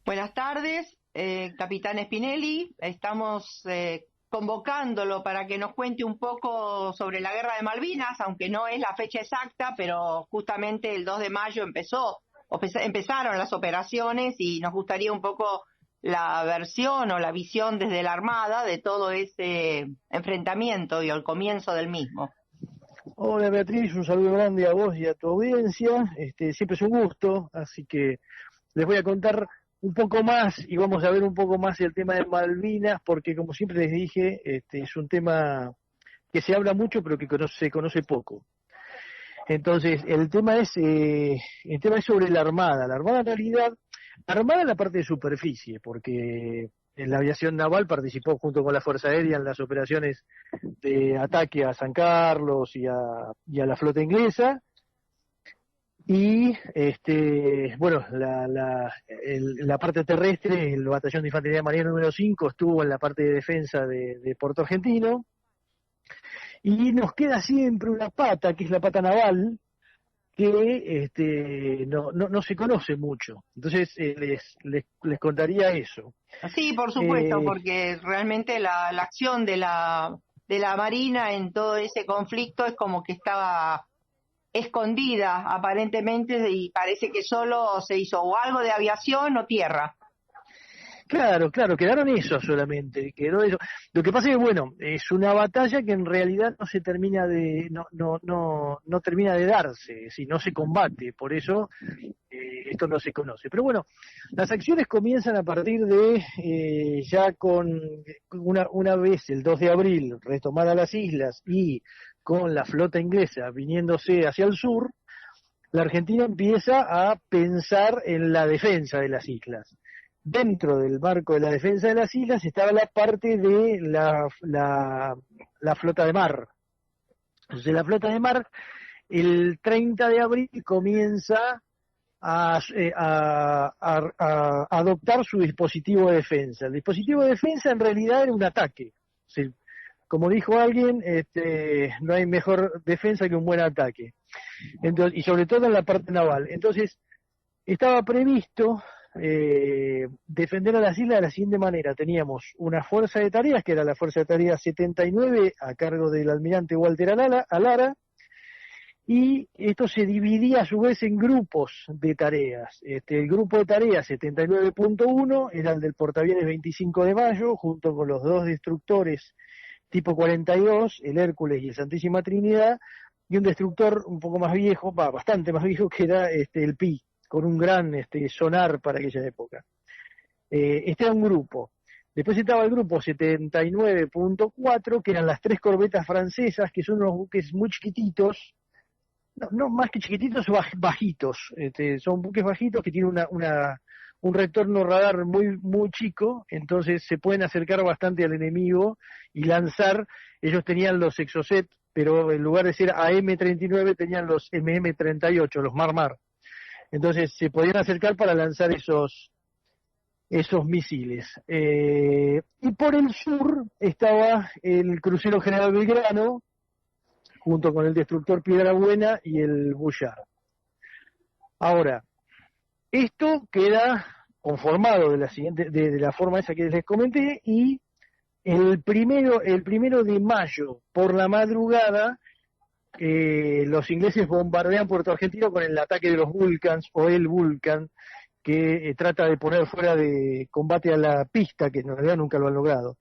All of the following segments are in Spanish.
Buenas tardes, capitán Spinelli. Estamos convocándolo para que nos cuente un poco sobre la Guerra de Malvinas, aunque no es la fecha exacta, pero justamente el 2 de mayo empezaron las operaciones y nos gustaría un poco la versión o la visión desde la Armada de todo ese enfrentamiento y el comienzo del mismo. Hola Beatriz, un saludo grande a vos y a tu audiencia. Siempre es un gusto, así que les voy a contar un poco más y vamos a ver un poco más el tema de Malvinas, porque como siempre les dije, es un tema que se habla mucho pero que se conoce poco. Entonces, el tema es sobre la Armada. La Armada en realidad, la Armada en la parte de superficie, porque en la aviación naval participó junto con la Fuerza Aérea en las operaciones de ataque a San Carlos y a la flota inglesa. Y bueno, la parte terrestre, el batallón de infantería marina número 5 estuvo en la parte de defensa de Puerto Argentino, y nos queda siempre una pata, que es la pata naval, que no se conoce mucho. Entonces les contaría eso. Sí, por supuesto, porque realmente la acción de la Marina en todo ese conflicto es como que estaba escondida aparentemente y parece que solo se hizo o algo de aviación o tierra. Claro, quedaron eso solamente, quedó eso. Lo que pasa es que, bueno, es una batalla que en realidad no se termina no termina de darse, si no se combate, por eso esto no se conoce. Pero bueno, las acciones comienzan a partir de, ya con una vez, el 2 de abril, retomadas las islas y con la flota inglesa viniéndose hacia el sur, la Argentina empieza a pensar en la defensa de las islas. Dentro del marco de la defensa de las islas estaba la parte de la flota de mar. Entonces la flota de mar, el 30 de abril comienza a adoptar su dispositivo de defensa. El dispositivo de defensa en realidad era un ataque. O sea, como dijo alguien, no hay mejor defensa que un buen ataque. Entonces, y sobre todo en la parte naval. Entonces, estaba previsto defender a las islas de la siguiente manera. Teníamos una fuerza de tareas, que era la fuerza de tareas 79, a cargo del almirante Walter Alara, y esto se dividía a su vez en grupos de tareas. El grupo de tareas 79.1 era el del portaaviones 25 de Mayo, junto con los dos destructores tipo 42, el Hércules y el Santísima Trinidad, y un destructor un poco más viejo, bastante más viejo, que era el Pi, con un gran sonar para aquella época. Este era un grupo. Después estaba el grupo 79.4, que eran las 3 corbetas francesas, que son unos buques muy chiquititos, no más que chiquititos, bajitos. Son buques bajitos que tienen un retorno radar muy, muy chico, entonces se pueden acercar bastante al enemigo y lanzar. Ellos tenían los Exocet, pero en lugar de ser AM-39 tenían los MM-38, los Mar-Mar. Entonces se podían acercar para lanzar esos misiles. Y por el sur estaba el crucero General Belgrano, junto con el destructor Piedra Buena y el Bullard. Ahora, esto queda conformado de la forma esa que les comenté, y el primero de mayo por la madrugada, los ingleses bombardean Puerto Argentino con el ataque de los Vulcans, o el Vulcan, que trata de poner fuera de combate a la pista, que en realidad nunca lo han logrado.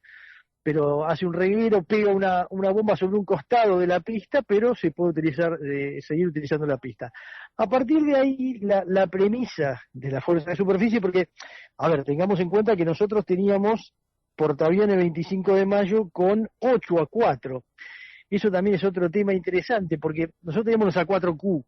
Pero hace un reguero, pega una bomba sobre un costado de la pista, pero se puede seguir utilizando la pista. A partir de ahí, la premisa de la fuerza de superficie, porque, a ver, tengamos en cuenta que nosotros teníamos portaaviones 25 de mayo con 8A4. Eso también es otro tema interesante, porque nosotros teníamos los A4Q.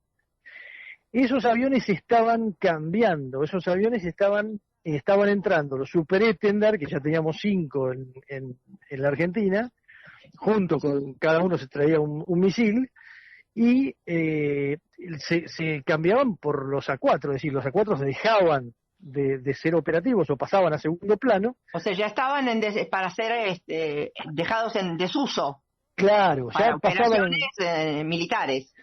Esos aviones estaban cambiando, esos aviones estaban entrando los Super Étendard, que ya teníamos 5 en la Argentina, junto con cada uno se traía un misil, y se cambiaban por los A4, es decir, los A4 se dejaban de ser operativos o pasaban a segundo plano. O sea, ya estaban para ser dejados en desuso. Claro, para ya pasaban operaciones militares.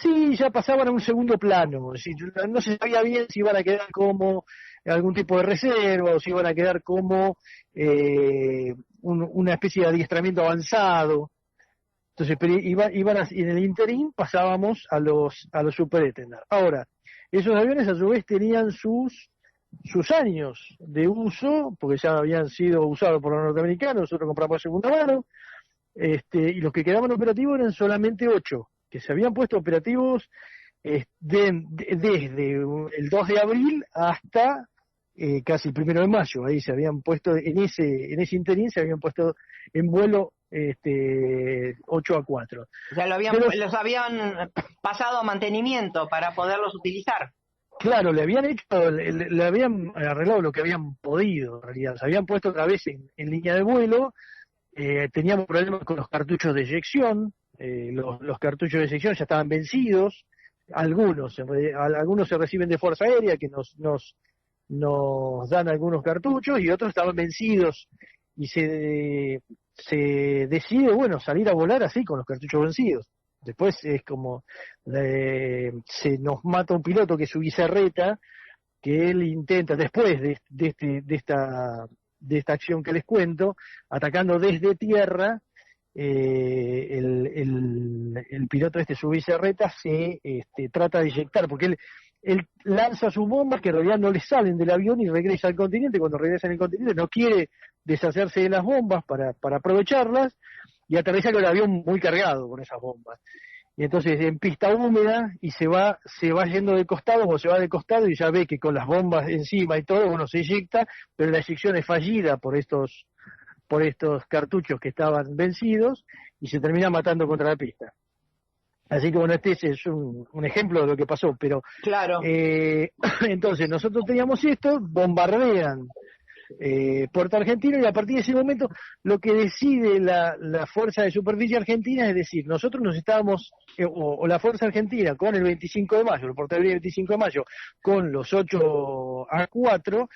sí, ya pasaban a un segundo plano. Es decir, no se sabía bien si iban a quedar como algún tipo de reserva o si iban a quedar como una especie de adiestramiento avanzado. Entonces, pero en el interín pasábamos a los superétendard. Ahora, esos aviones a su vez tenían sus años de uso, porque ya habían sido usados por los norteamericanos, nosotros compramos de segunda mano, y los que quedaban operativos eran solamente 8, que se habían puesto operativos desde el 2 de abril hasta casi el 1 de mayo. Ahí se habían puesto, en ese interín se habían puesto en vuelo 8 a 4. O sea, los habían pasado a mantenimiento para poderlos utilizar. Claro, le habían arreglado lo que habían podido, en realidad. Se habían puesto otra vez en línea de vuelo. Teníamos problemas con los cartuchos de eyección. Los cartuchos de eyección ya estaban vencidos. Algunos se reciben de Fuerza Aérea, que nos dan algunos cartuchos, y otros estaban vencidos. Y se decide, salir a volar así, con los cartuchos vencidos. Después es como se nos mata un piloto que es su Bizarreta, que él intenta, después de esta acción que les cuento, atacando desde tierra, el piloto su Bizarreta se trata de eyectar, porque él lanza sus bombas que en realidad no le salen del avión y regresa al continente. Cuando regresa al continente no quiere deshacerse de las bombas para aprovecharlas, y aterriza con el avión muy cargado con esas bombas. Y entonces en pista húmeda, y se va yendo de costado, o se va de costado, y ya ve que con las bombas encima y todo, se eyecta, pero la eyección es fallida por estos cartuchos que estaban vencidos, y se termina matando contra la pista. Así que este es un ejemplo de lo que pasó, pero claro. Entonces nosotros teníamos esto, bombardean Puerto Argentino, y a partir de ese momento lo que decide la Fuerza de Superficie Argentina, es decir, nosotros nos estábamos, o la Fuerza Argentina con el 25 de mayo, el portaaviones 25 de mayo, con los 8A4,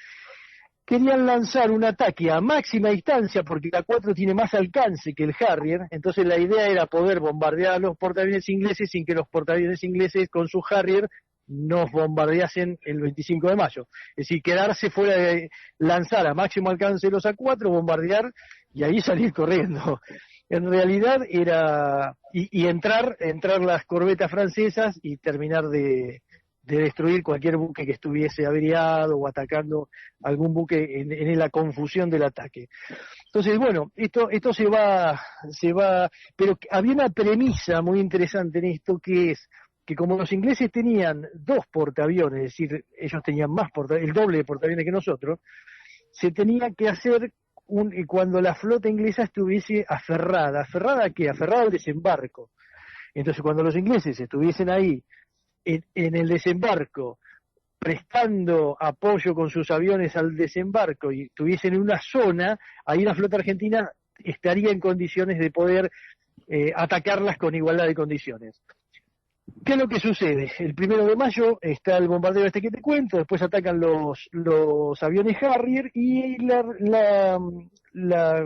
querían lanzar un ataque a máxima distancia, porque la 4 tiene más alcance que el Harrier. Entonces la idea era poder bombardear a los portaaviones ingleses sin que los portaaviones ingleses con su Harrier nos bombardeasen el 25 de mayo. Es decir, quedarse fuera de lanzar a máximo alcance los A4, bombardear y ahí salir corriendo. En realidad era y entrar las corbetas francesas y terminar de destruir cualquier buque que estuviese averiado o atacando algún buque en la confusión del ataque. Entonces, esto se va, pero había una premisa muy interesante en esto, que es que como los ingleses tenían 2 portaaviones, es decir, ellos tenían el doble de portaaviones que nosotros, se tenía que hacer cuando la flota inglesa estuviese aferrada. ¿Aferrada a qué? Aferrada al desembarco. Entonces, cuando los ingleses estuviesen ahí en el desembarco, prestando apoyo con sus aviones al desembarco, y estuviesen en una zona, ahí la flota argentina estaría en condiciones de poder atacarlas con igualdad de condiciones. ¿Qué es lo que sucede? El 1 de mayo está el bombardeo que te cuento, después atacan los aviones Harrier, y la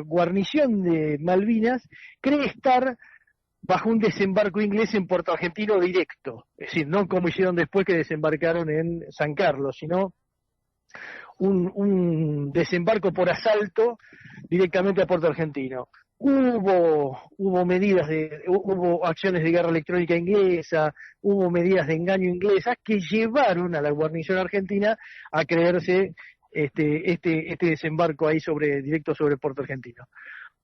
guarnición de Malvinas cree estar bajo un desembarco inglés en Puerto Argentino directo, es decir, no como hicieron después, que desembarcaron en San Carlos, sino un desembarco por asalto directamente a Puerto Argentino. Hubo acciones de guerra electrónica inglesa, hubo medidas de engaño inglesas que llevaron a la guarnición argentina a creerse este desembarco ahí directo sobre Puerto Argentino.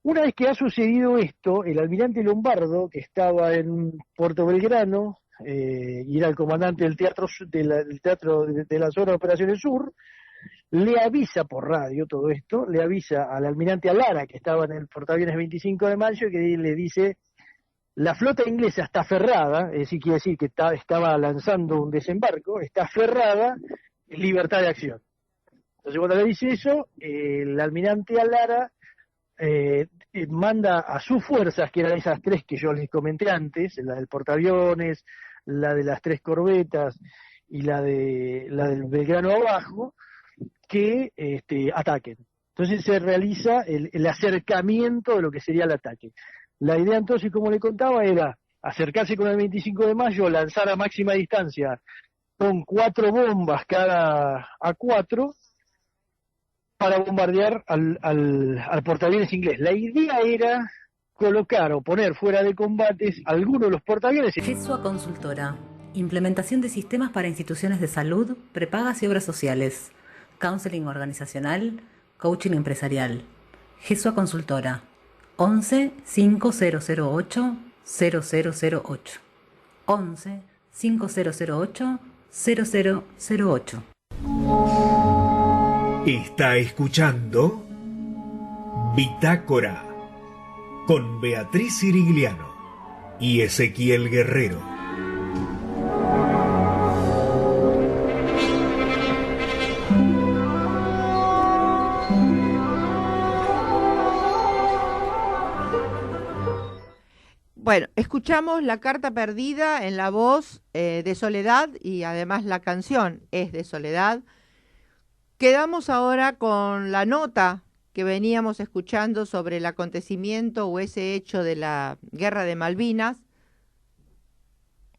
Una vez que ha sucedido esto, el almirante Lombardo, que estaba en Puerto Belgrano, y era el comandante del teatro de la zona de Operaciones Sur, le avisa por radio todo esto, le avisa al almirante Alara, que estaba en el portaaviones 25 de mayo, que le dice: la flota inglesa está aferrada, es decir, quiere decir que estaba lanzando un desembarco, está aferrada, libertad de acción. Entonces, cuando le dice eso, el almirante Alara manda a sus fuerzas, que eran esas 3 que yo les comenté antes, la del portaaviones, la de las 3 corbetas y la del Belgrano abajo, que ataquen. Entonces se realiza el acercamiento de lo que sería el ataque. La idea entonces, como le contaba, era acercarse con el 25 de mayo, lanzar a máxima distancia con 4 bombas cada A4 para bombardear al portaaviones inglés. La idea era colocar o poner fuera de combates algunos de los portaaviones. GESUA Consultora. Implementación de sistemas para instituciones de salud, prepagas y obras sociales. Counseling organizacional, coaching empresarial. GESUA Consultora. 11 5008 0008. 11 5008 0008. Está escuchando Bitácora con Beatriz Sirigliano y Ezequiel Guerrero. Bueno, escuchamos La Carta Perdida en la voz de Soledad, y además la canción es de Soledad. Quedamos ahora con la nota que veníamos escuchando sobre el acontecimiento o ese hecho de la Guerra de Malvinas,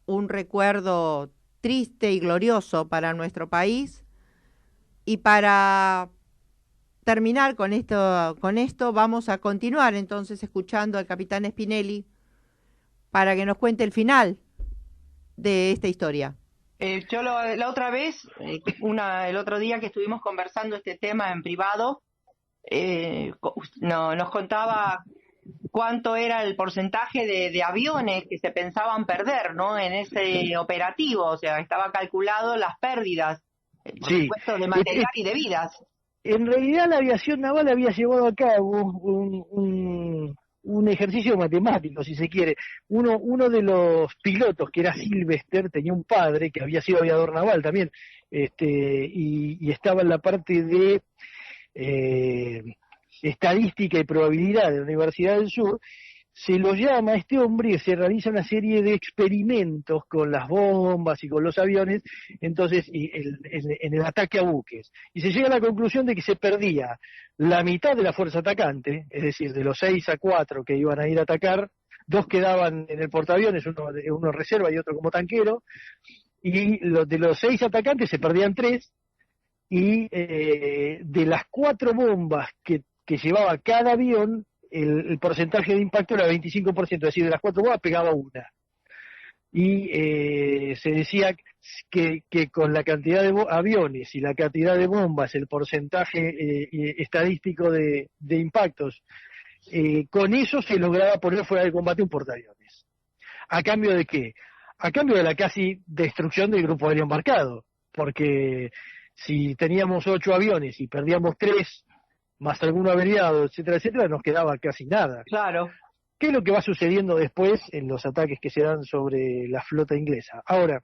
un recuerdo triste y glorioso para nuestro país. Y para terminar con esto vamos a continuar entonces escuchando al capitán Spinelli para que nos cuente el final de esta historia. Yo la otra vez, el otro día que estuvimos conversando este tema en privado, nos contaba cuánto era el porcentaje de aviones que se pensaban perder, ¿no? En ese operativo, o sea, estaba calculado las pérdidas, por supuesto, de material y de vidas. En realidad la aviación naval había llevado a cabo un ejercicio matemático, si se quiere. Uno de los pilotos, que era Sylvester, tenía un padre que había sido aviador naval también, y estaba en la parte de estadística y probabilidad de la Universidad del Sur. Se lo llama a este hombre y se realiza una serie de experimentos con las bombas y con los aviones, entonces en el ataque a buques. Y se llega a la conclusión de que se perdía la mitad de la fuerza atacante, es decir, de los 6 a 4 que iban a ir a atacar, 2 quedaban en el portaaviones, uno reserva y otro como tanquero, y de los 6 atacantes se perdían 3, y de las 4 bombas que llevaba cada avión, el porcentaje de impacto era 25%, es decir, de las 4 bombas pegaba una. Y se decía que con la cantidad de aviones y la cantidad de bombas, el porcentaje estadístico de impactos, con eso se lograba poner fuera de combate un portaaviones. ¿A cambio de qué? A cambio de la casi destrucción del grupo aéreo embarcado, porque si teníamos 8 aviones y perdíamos 3, más alguno averiado, etcétera, etcétera, nos quedaba casi nada. Claro. ¿Qué es lo que va sucediendo después en los ataques que se dan sobre la flota inglesa? Ahora,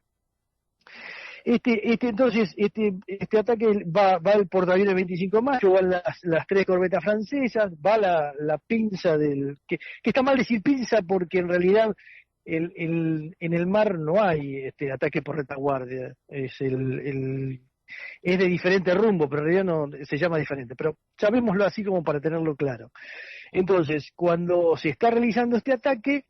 este ataque va el portaaviones 25 de mayo, van las 3 corbetas francesas, va la pinza que está mal decir pinza porque en realidad en el mar no hay ataque por retaguardia, es de diferente rumbo, pero en realidad no se llama diferente, pero llamémoslo así como para tenerlo claro. Entonces, cuando se está realizando este ataque,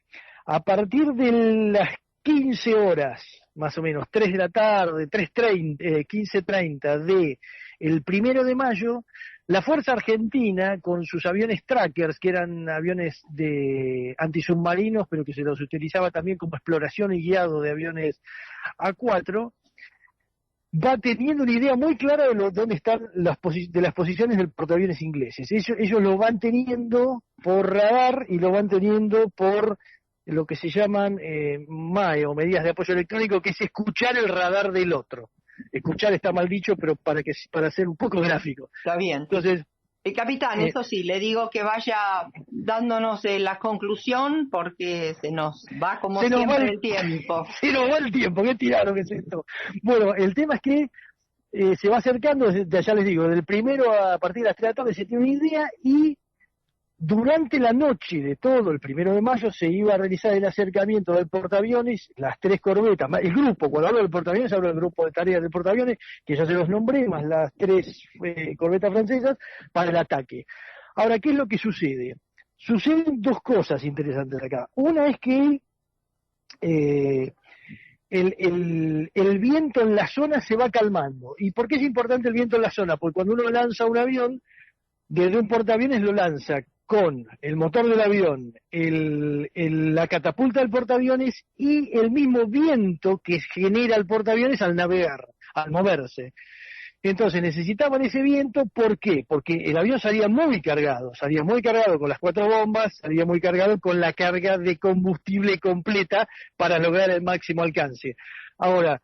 a partir de las 15 horas, más o menos, 3 de la tarde, 15:30 de el 1 de mayo, la Fuerza Argentina, con sus aviones trackers, que eran aviones de antisubmarinos, pero que se los utilizaba también como exploración y guiado de aviones A4, va teniendo una idea muy clara de dónde están las posiciones del portaaviones ingleses. Ellos lo van teniendo por radar y lo van teniendo por lo que se llaman MAE, o medidas de apoyo electrónico, que es escuchar el radar del otro. Escuchar está mal dicho, pero para ser un poco gráfico. Está bien. Entonces, capitán, eso sí, le digo que vaya dándonos la conclusión porque se nos va como siempre el tiempo. Se nos va el tiempo, qué tirano que es esto. Bueno, el tema es que se va acercando, ya les digo, del 1 a partir de las 3 de la tarde se tiene una idea, y durante la noche de todo el 1 de mayo se iba a realizar el acercamiento del portaaviones, las 3 corbetas, el grupo, cuando hablo del portaaviones hablo del grupo de tareas del portaaviones, que ya se los nombré, más las 3 corbetas francesas, para el ataque. Ahora, ¿qué es lo que sucede? Suceden 2 cosas interesantes acá. Una es que el viento en la zona se va calmando. ¿Y por qué es importante el viento en la zona? Porque cuando uno lanza un avión, desde un portaaviones lo lanza con el motor del avión, la catapulta del portaaviones y el mismo viento que genera el portaaviones al navegar, al moverse. Entonces necesitaban ese viento, ¿por qué? Porque el avión salía muy cargado con las 4 bombas, salía muy cargado con la carga de combustible completa para lograr el máximo alcance. Ahora,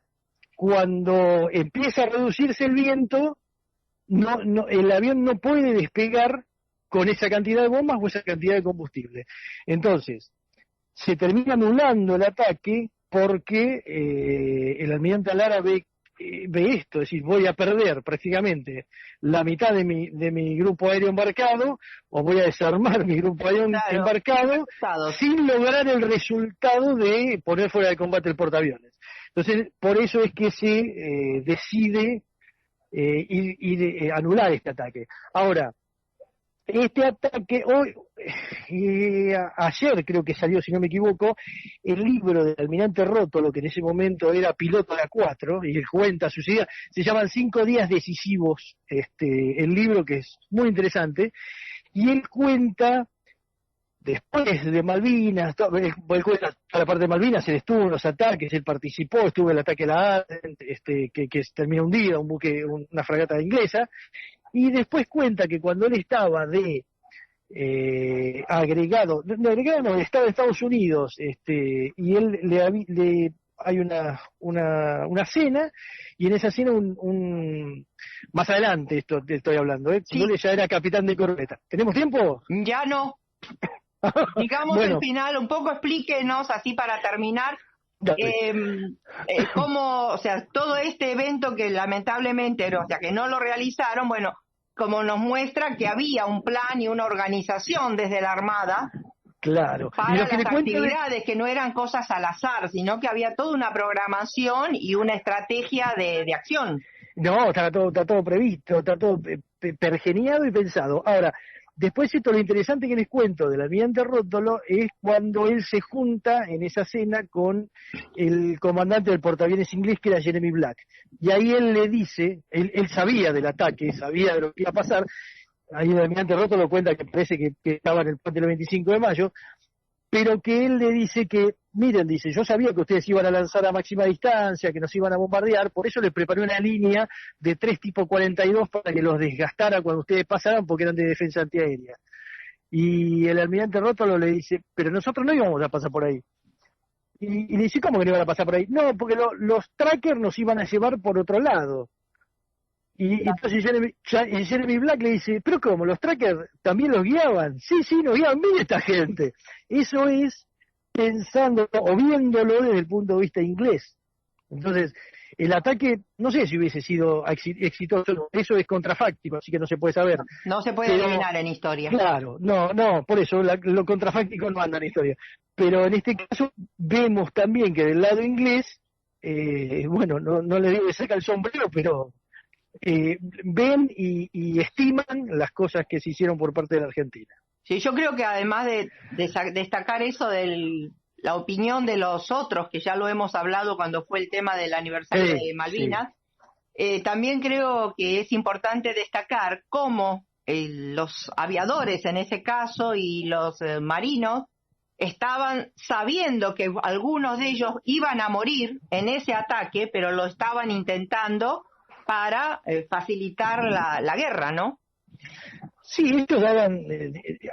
cuando empieza a reducirse el viento, el avión no puede despegar con esa cantidad de bombas o esa cantidad de combustible. Entonces, se termina anulando el ataque porque el almirante Lara ve esto, es decir, voy a perder prácticamente la mitad de mi grupo aéreo embarcado, o voy a desarmar mi grupo aéreo embarcado sin lograr el resultado de poner fuera de combate el portaaviones. Entonces, por eso es que se decide anular este ataque. Ahora, este ataque, ayer creo que salió, si no me equivoco, el libro del almirante Rótolo, que en ese momento era piloto de A4, y él cuenta sus ideas, se llaman 5 días decisivos, el libro, que es muy interesante, y él cuenta, después de Malvinas, él cuenta toda la parte de Malvinas, él estuvo en los ataques, él participó, estuvo en el ataque a la Aden, que terminó hundida, un buque, una fragata inglesa, y después cuenta que cuando él estaba estaba en Estados Unidos, y él hay una cena, y en esa cena más adelante esto te estoy hablando, Sí. Él ya era capitán de corbeta. ¿Tenemos tiempo? Ya no. Digamos Bueno. el final, un poco explíquenos, así para terminar, cómo, o sea, todo este evento que lamentablemente, o sea, que no lo realizaron, bueno, como nos muestra que había un plan y una organización desde la Armada Claro. para Y lo las que le cuento actividades, que no eran cosas al azar, sino que había toda una programación y una estrategia de acción. No, está todo previsto, está todo pergeniado y pensado. Ahora, después lo interesante que les cuento del almirante Rótolo es cuando él se junta en esa cena con el comandante del portaaviones inglés, que era Jeremy Black. Y ahí él le dice, él sabía del ataque, sabía de lo que iba a pasar. Ahí el almirante Rótolo cuenta que parece que estaba en el puente del 25 de mayo, pero que él le dice que, miren, dice, yo sabía que ustedes iban a lanzar a máxima distancia, que nos iban a bombardear, por eso les preparé una línea de 3 tipo 42 para que los desgastara cuando ustedes pasaran, porque eran de defensa antiaérea. Y el almirante Rótolo le dice, pero nosotros no íbamos a pasar por ahí. Y le dice, ¿cómo que no iban a pasar por ahí? No, porque los trackers nos iban a llevar por otro lado. Y entonces Jeremy Black le dice, ¿pero cómo? ¿Los trackers también los guiaban? Sí, nos guiaban bien esta gente. Eso es pensando o viéndolo desde el punto de vista inglés. Entonces, el ataque, no sé si hubiese sido exitoso, eso es contrafáctico, así que no se puede saber. No se puede eliminar en historia. Claro, no, por eso lo contrafáctico no anda en historia. Pero en este caso vemos también que del lado inglés, no le digo que saca el sombrero, pero ven y estiman las cosas que se hicieron por parte de la Argentina. Sí, yo creo que además de destacar eso de la opinión de los otros, que ya lo hemos hablado cuando fue el tema del aniversario de Malvinas, también creo que es importante destacar cómo los aviadores en ese caso y los marinos estaban sabiendo que algunos de ellos iban a morir en ese ataque, pero lo estaban intentando para facilitar la guerra, ¿no? Sí, ellos daban,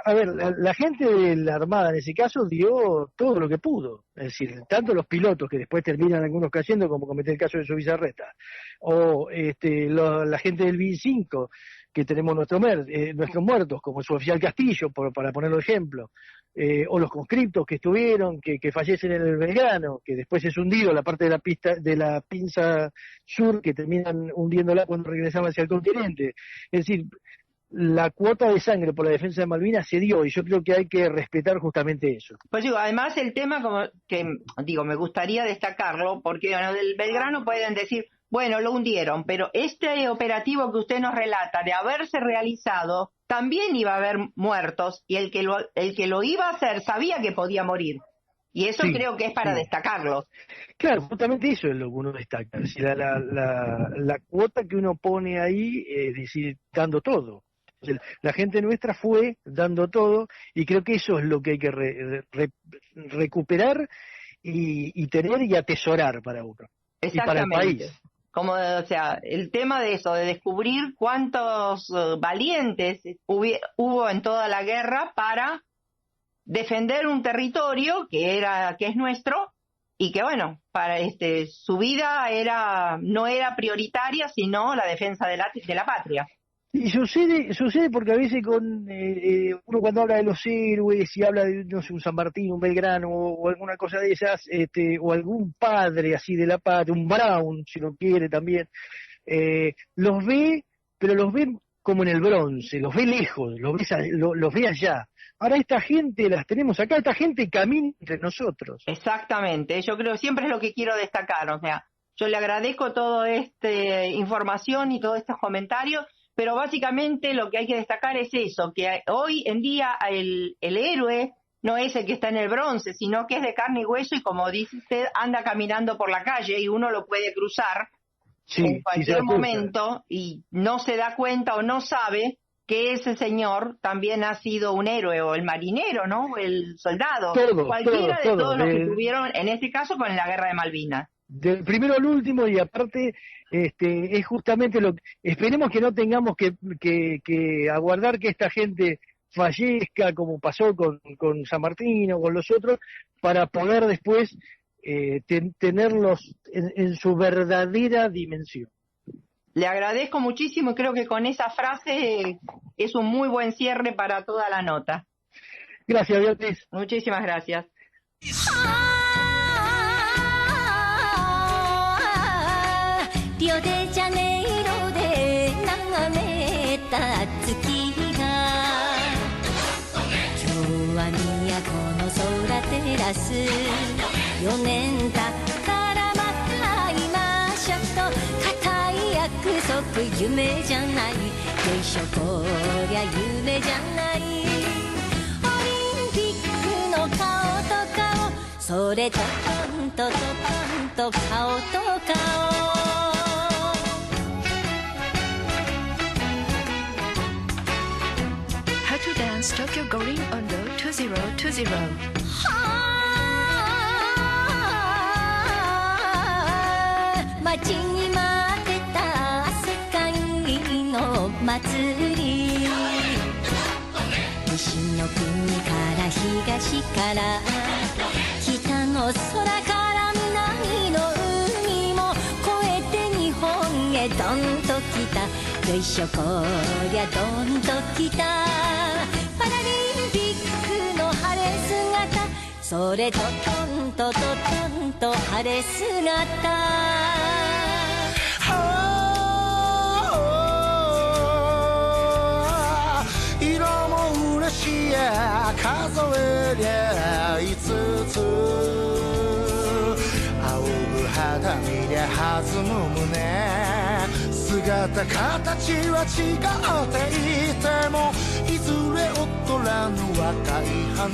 a ver, la gente de la Armada en ese caso dio todo lo que pudo, es decir, tanto los pilotos que después terminan algunos cayendo, como comenté el caso de Subizarreta, o la gente del BI-5, que tenemos nuestros muertos, como su oficial Castillo, para ponerlo de ejemplo, o los conscriptos que estuvieron, que fallecen en el Belgrano, que después es hundido la parte de la pinza sur, que terminan hundiéndola cuando regresaban hacia el continente. Es decir, la cuota de sangre por la defensa de Malvinas se dio, y yo creo que hay que respetar justamente eso. Pues digo, además el tema me gustaría destacarlo, porque del Belgrano pueden decir, bueno, lo hundieron, pero este operativo que usted nos relata, de haberse realizado, también iba a haber muertos, y el que lo iba a hacer sabía que podía morir. Y eso Sí, creo que es para sí. destacarlo. Claro, justamente eso es lo que uno destaca. Es decir, la cuota que uno pone ahí, es decir, dando todo. La gente nuestra fue dando todo y creo que eso es lo que hay que recuperar y tener y atesorar para uno y para el Exactamente. país. Como, o sea, el tema de eso, de descubrir cuántos valientes hubo en toda la guerra para defender un territorio que es nuestro y que bueno, para su vida no era prioritaria, sino la defensa de la patria. Y sucede porque a veces uno cuando habla de los héroes y habla de, no sé, un San Martín, un Belgrano o alguna cosa de esas, o algún padre así de la patria, un Brown, si lo quiere también, los ve, pero los ve como en el bronce, los ve lejos, los ve allá. Ahora esta gente las tenemos acá, esta gente camina entre nosotros. Exactamente, yo creo que siempre es lo que quiero destacar, o sea, yo le agradezco toda esta información y todos estos comentarios, pero básicamente lo que hay que destacar es eso, que hoy en día el héroe no es el que está en el bronce, sino que es de carne y hueso y como dice usted, anda caminando por la calle y uno lo puede cruzar en cualquier momento y no se da cuenta o no sabe que ese señor también ha sido un héroe, o el marinero, ¿no? O el soldado, cualquiera de todos los que tuvieron, en este caso, con la guerra de Malvinas. Del primero al último, y aparte es justamente esperemos que no tengamos que aguardar que esta gente fallezca como pasó con San Martín o con los otros, para poder después tenerlos en su verdadera dimensión. Le agradezco muchísimo y creo que con esa frase es un muy buen cierre para toda la nota. Gracias, Beatriz. Muchísimas gracias. Rio de Janeiroで眺めた月が今日は都の空照らす4年経からまた会いましょうと固い約束夢じゃないよいしょこりゃ夢じゃないオリンピックの顔と顔それとトントとトンと顔と顔To dance Tokyo Gorin Ondo 2020. 待ちに待ってた世界の祭り西の国から東から北の空から南の海も越えて日本へどんと来たよいしょこりゃどんと来たパラリンピックの晴れ姿それとトントとトンと晴れ姿色も嬉しいや数えりゃ5つ仰ぐ肌見りゃ弾む胸姿形は違っていてもいずれ劣らぬ若い花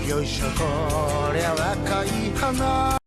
よいしょこりゃ若い花